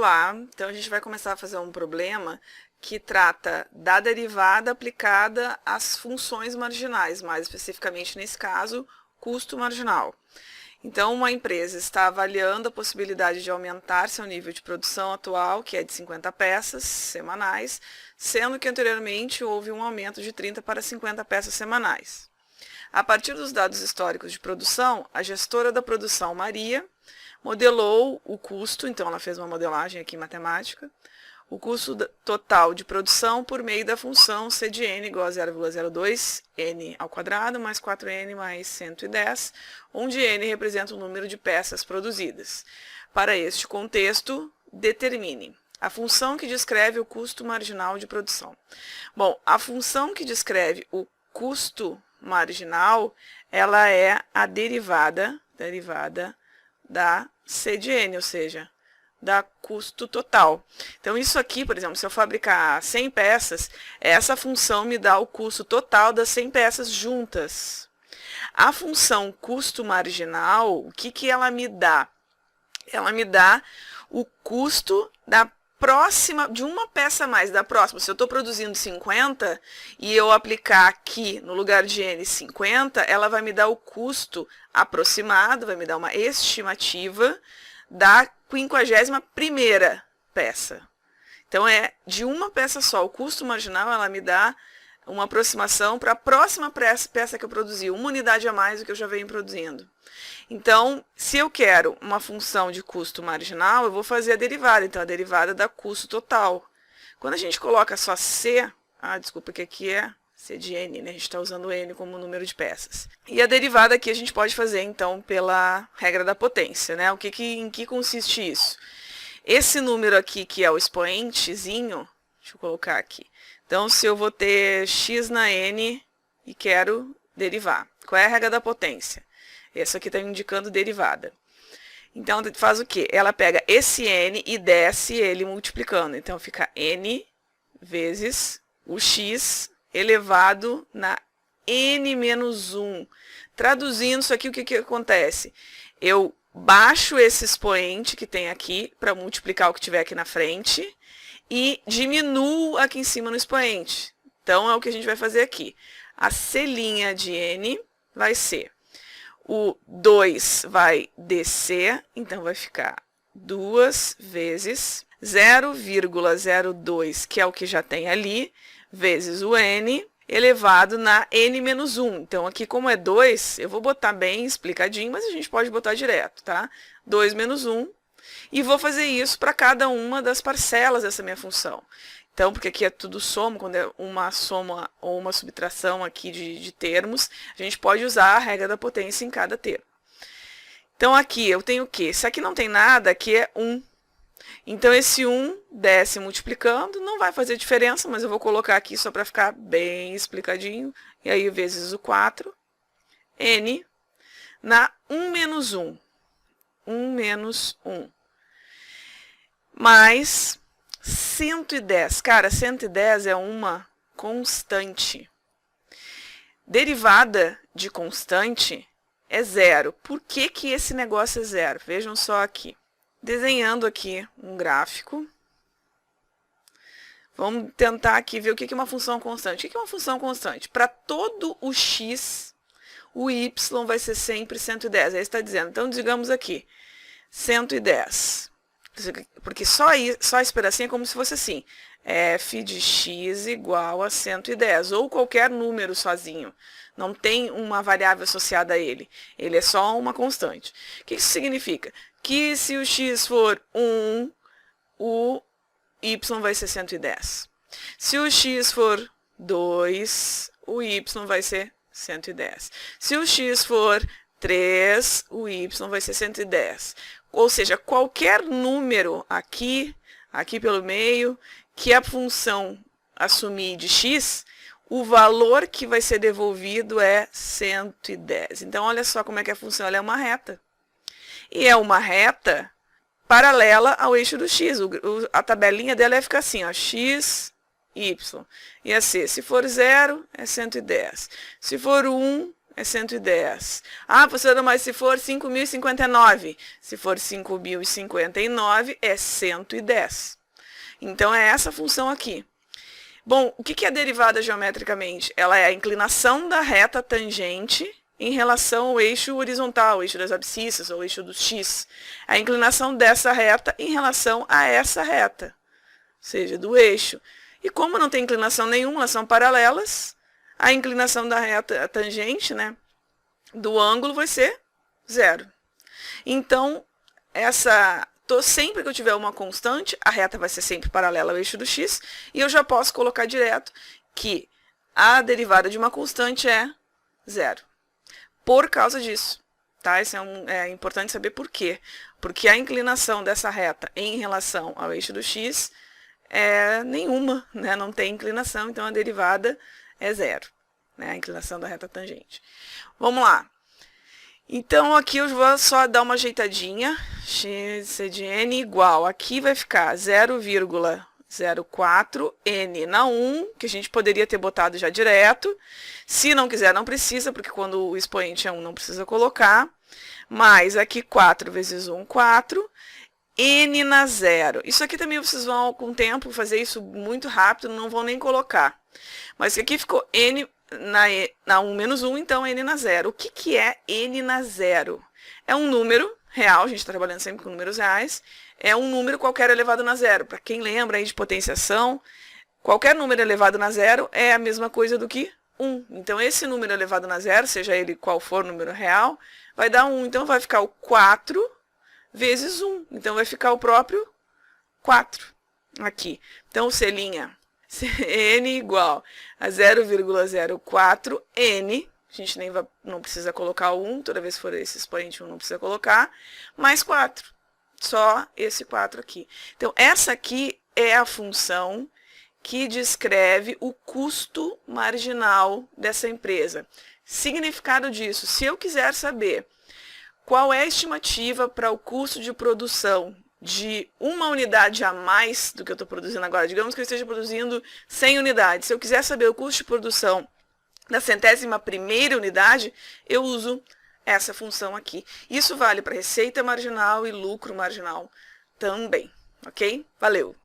Olá, então a gente vai começar a fazer um problema que trata da derivada aplicada às funções marginais, mais especificamente nesse caso, custo marginal. Então, uma empresa está avaliando a possibilidade de aumentar seu nível de produção atual, que é de 50 peças semanais, sendo que anteriormente houve um aumento de 30 para 50 peças semanais. A partir dos dados históricos de produção, a gestora da produção, Maria, modelou o custo, então ela fez uma modelagem aqui matemática, o custo total de produção por meio da função C de n igual a 0,02 n ao quadrado mais 4n mais 110, onde n representa o número de peças produzidas. Para este contexto, determine a função que descreve o custo marginal de produção. Bom, a função que descreve o custo marginal, ela é a derivada da C de n, ou seja, da custo total. Então, isso aqui, por exemplo, se eu fabricar 100 peças, essa função me dá o custo total das 100 peças juntas. A função custo marginal, o que ela me dá? Ela me dá o custo da próxima, de uma peça a mais, da próxima. Se eu estou produzindo 50 e eu aplicar aqui no lugar de n 50, ela vai me dar o custo aproximado, vai me dar uma estimativa da 51ª peça. Então, é de uma peça só. O custo marginal, ela me dá uma aproximação para a próxima peça que eu produzi, uma unidade a mais do que eu já venho produzindo. Então, se eu quero uma função de custo marginal, eu vou fazer a derivada. Então, a derivada da custo total. Quando a gente coloca só C, desculpa que aqui é C de n, né? A gente está usando n como número de peças. E a derivada aqui a gente pode fazer, então, pela regra da potência, né? Em que consiste isso? Esse número aqui, que é o expoentezinho, deixa eu colocar aqui. Então, se eu vou ter x na n e quero derivar, qual é a regra da potência? Essa aqui está indicando derivada. Então, faz o quê? Ela pega esse n e desce ele multiplicando. Então, fica n vezes o x elevado na n menos 1. Traduzindo isso aqui, o que acontece? Eu baixo esse expoente que tem aqui para multiplicar o que tiver aqui na frente e diminuo aqui em cima no expoente. Então, é o que a gente vai fazer aqui. A c' de n vai ser o 2 vai descer, então vai ficar 2 vezes 0,02, que é o que já tem ali, vezes o n, elevado na n menos 1. Então, aqui como é 2, eu vou botar bem explicadinho, mas a gente pode botar direto, tá? 2 menos 1. E vou fazer isso para cada uma das parcelas dessa minha função. Então, porque aqui é tudo soma, quando é uma soma ou uma subtração aqui de termos, a gente pode usar a regra da potência em cada termo. Então, aqui eu tenho o quê? Se aqui não tem nada, aqui é 1. Então, esse 1 desce multiplicando, não vai fazer diferença, mas eu vou colocar aqui só para ficar bem explicadinho. E aí, vezes o 4, n, na 1 menos 1. 1 menos 1. Mais 110. Cara, 110 é uma constante. Derivada de constante é zero. Por que que esse negócio é zero? Vejam só aqui. Desenhando aqui um gráfico. Vamos tentar aqui ver o que é uma função constante. O que é uma função constante? Para todo o x, o y vai ser sempre 110. Aí está dizendo. Então, digamos aqui, 110. Porque só esse pedacinho é como se fosse assim. F de x igual a 110. Ou qualquer número sozinho. Não tem uma variável associada a ele. Ele é só uma constante. O que isso significa? Que se o x for 1, o y vai ser 110. Se o x for 2, o y vai ser 110. Se o x for 3, o y vai ser 110. Ou seja, qualquer número aqui pelo meio, que a função assumir de x, o valor que vai ser devolvido é 110. Então, olha só como é que a função ela é uma reta. E é uma reta paralela ao eixo do x. A tabelinha dela vai ficar assim, ó, x, y. E assim, se for 0, é 110. Se for 1, é 110. Ah, professora, mas se for 5.059? Se for 5.059, é 110. Então, é essa função aqui. Bom, o que é derivada geometricamente? Ela é a inclinação da reta tangente em relação ao eixo horizontal, o eixo das abscissas, ou eixo do x. A inclinação dessa reta em relação a essa reta, ou seja, do eixo. E como não tem inclinação nenhuma, elas são paralelas, a inclinação da reta tangente, né, do ângulo vai ser 0. Então, sempre que eu tiver uma constante, a reta vai ser sempre paralela ao eixo do x, e eu já posso colocar direto que a derivada de uma constante é 0. Por causa disso, tá? Isso é importante saber por quê. Porque a inclinação dessa reta em relação ao eixo do x é nenhuma, né? Não tem inclinação, então a derivada é 0, né? A inclinação da reta tangente. Vamos lá. Então, aqui eu vou só dar uma ajeitadinha. X de n igual, aqui vai ficar 0,04 n na 1, que a gente poderia ter botado já direto. Se não quiser, não precisa, porque quando o expoente é 1, não precisa colocar. Mais aqui 4 vezes 1, 4. N na 0. Isso aqui também vocês vão, com o tempo, fazer isso muito rápido, não vão nem colocar. Mas aqui ficou n na 1 menos 1, então n na 0. O que é n na 0? É um número real, a gente está trabalhando sempre com números reais, é um número qualquer elevado na 0. Para quem lembra aí de potenciação, qualquer número elevado na 0 é a mesma coisa do que 1. Então, esse número elevado na 0, seja ele qual for o número real, vai dar 1. Então, vai ficar o 4 vezes 1. Então, vai ficar o próprio 4 aqui. Então, selinha n igual a 0,04 n, a gente não precisa colocar o 1, toda vez que for esse expoente 1 não precisa colocar, mais 4, só esse 4 aqui. Então, essa aqui é a função que descreve o custo marginal dessa empresa. Significado disso, se eu quiser saber qual é a estimativa para o custo de produção de uma unidade a mais do que eu estou produzindo agora, digamos que eu esteja produzindo 100 unidades, se eu quiser saber o custo de produção da 100ª unidade, eu uso essa função aqui. Isso vale para receita marginal e lucro marginal também, ok? Valeu!